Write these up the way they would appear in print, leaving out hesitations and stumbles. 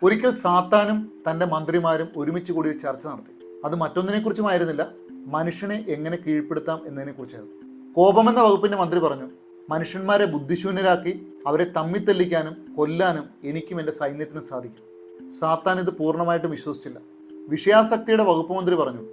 ഒരിക്കൽ സാത്താനും തൻ്റെ മന്ത്രിമാരും ഒരുമിച്ച് കൂടി ഒരു ചർച്ച നടത്തി. അത് മറ്റൊന്നിനെക്കുറിച്ചുമായിരുന്നില്ല, മനുഷ്യനെ എങ്ങനെ കീഴ്പ്പെടുത്താം എന്നതിനെക്കുറിച്ചായിരുന്നു. കോപമെന്ന വകുപ്പിൻ്റെ മന്ത്രി പറഞ്ഞു, മനുഷ്യന്മാരെ ബുദ്ധിശൂന്യരാക്കി അവരെ തമ്മിത്തല്ലിക്കാനും കൊല്ലാനും എനിക്കും എൻ്റെ സൈന്യത്തിനും സാധിക്കും. സാത്താൻ ഇത് പൂർണ്ണമായിട്ടും വിശ്വസിച്ചില്ല. വിഷയാസക്തിയുടെ വകുപ്പ് മന്ത്രി പറഞ്ഞു,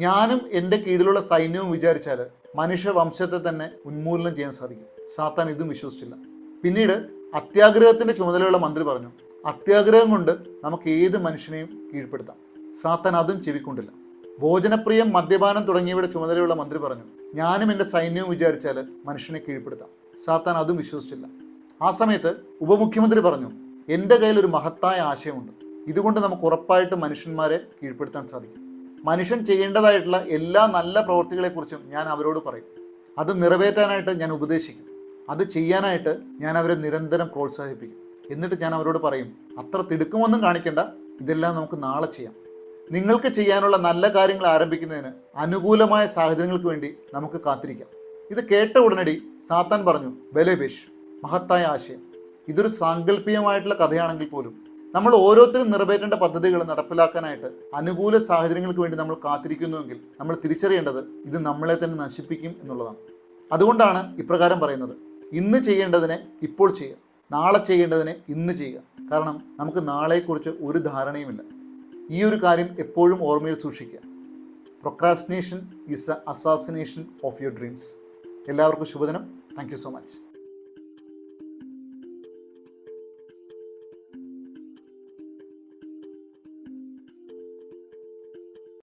ഞാനും എൻ്റെ കീഴിലുള്ള സൈന്യവും വിചാരിച്ചാൽ മനുഷ്യവംശത്തെ തന്നെ ഉന്മൂലനം ചെയ്യാൻ സാധിക്കും. സാത്താൻ ഇതും വിശ്വസിച്ചില്ല. പിന്നീട് അത്യാഗ്രഹത്തിൻ്റെ ചുമതലയുള്ള മന്ത്രി പറഞ്ഞു, അത്യാഗ്രഹം കൊണ്ട് നമുക്ക് ഏത് മനുഷ്യനെയും കീഴ്പ്പെടുത്താം. സാത്താൻ അതും ചെവിക്കൊണ്ടില്ല. ഭോജനപ്രിയം, മദ്യപാനം തുടങ്ങിയവയുടെ ചുമതലയുള്ള മന്ത്രി പറഞ്ഞു, ഞാനും എൻ്റെ സൈന്യവും വിചാരിച്ചാൽ മനുഷ്യനെ കീഴ്പ്പെടുത്താം. സാത്താൻ അതും വിശ്വസിച്ചില്ല. ആ സമയത്ത് ഉപമുഖ്യമന്ത്രി പറഞ്ഞു, എൻ്റെ കയ്യിൽ ഒരു മഹത്തായ ആശയമുണ്ട്. ഇതുകൊണ്ട് നമുക്ക് ഉറപ്പായിട്ട് മനുഷ്യന്മാരെ കീഴ്പ്പെടുത്താൻ സാധിക്കും. മനുഷ്യൻ ചെയ്യേണ്ടതായിട്ടുള്ള എല്ലാ നല്ല പ്രവൃത്തികളെക്കുറിച്ചും ഞാൻ അവരോട് പറയും. അത് നിറവേറ്റാനായിട്ട് ഞാൻ ഉപദേശിക്കും. അത് ചെയ്യാനായിട്ട് ഞാൻ അവരെ നിരന്തരം പ്രോത്സാഹിപ്പിക്കും. എന്നിട്ട് ഞാൻ അവരോട് പറയും, അത്ര തിടുക്കമൊന്നും കാണിക്കേണ്ട, ഇതെല്ലാം നമുക്ക് നാളെ ചെയ്യാം. നിങ്ങൾക്ക് ചെയ്യാനുള്ള നല്ല കാര്യങ്ങൾ ആരംഭിക്കുന്നതിന് അനുകൂലമായ സാഹചര്യങ്ങൾക്ക് വേണ്ടി നമുക്ക് കാത്തിരിക്കാം. ഇത് കേട്ട ഉടനടി സാത്താൻ പറഞ്ഞു, ബലേബേഷ്, മഹത്തായ ആശയം. ഇതൊരു സാങ്കല്പികമായിട്ടുള്ള കഥയാണെങ്കിൽ പോലും നമ്മൾ ഓരോരുത്തരും നിറവേറ്റേണ്ട പദ്ധതികൾ നടപ്പിലാക്കാനായിട്ട് അനുകൂല സാഹചര്യങ്ങൾക്ക് വേണ്ടി നമ്മൾ കാത്തിരിക്കുന്നുവെങ്കിൽ നമ്മൾ തിരിച്ചറിയേണ്ടത് ഇത് നമ്മളെ തന്നെ നശിപ്പിക്കും എന്നുള്ളതാണ്. അതുകൊണ്ടാണ് ഇപ്രകാരം പറയുന്നത്, ഇന്ന് ചെയ്യേണ്ടതിനെ ഇപ്പോൾ ചെയ്യുക, നാളെ ചെയ്യേണ്ടതിനെ ഇന്ന് ചെയ്യുക. കാരണം നമുക്ക് നാളെക്കുറിച്ച് ഒരു ധാരണയുമില്ല. ഈ ഒരു കാര്യം എപ്പോഴും ഓർമ്മയിൽ സൂക്ഷിക്കുക. Procrastination is A assassination of your dreams. എല്ലാവർക്കും ശുഭദിനം. Thank you so much.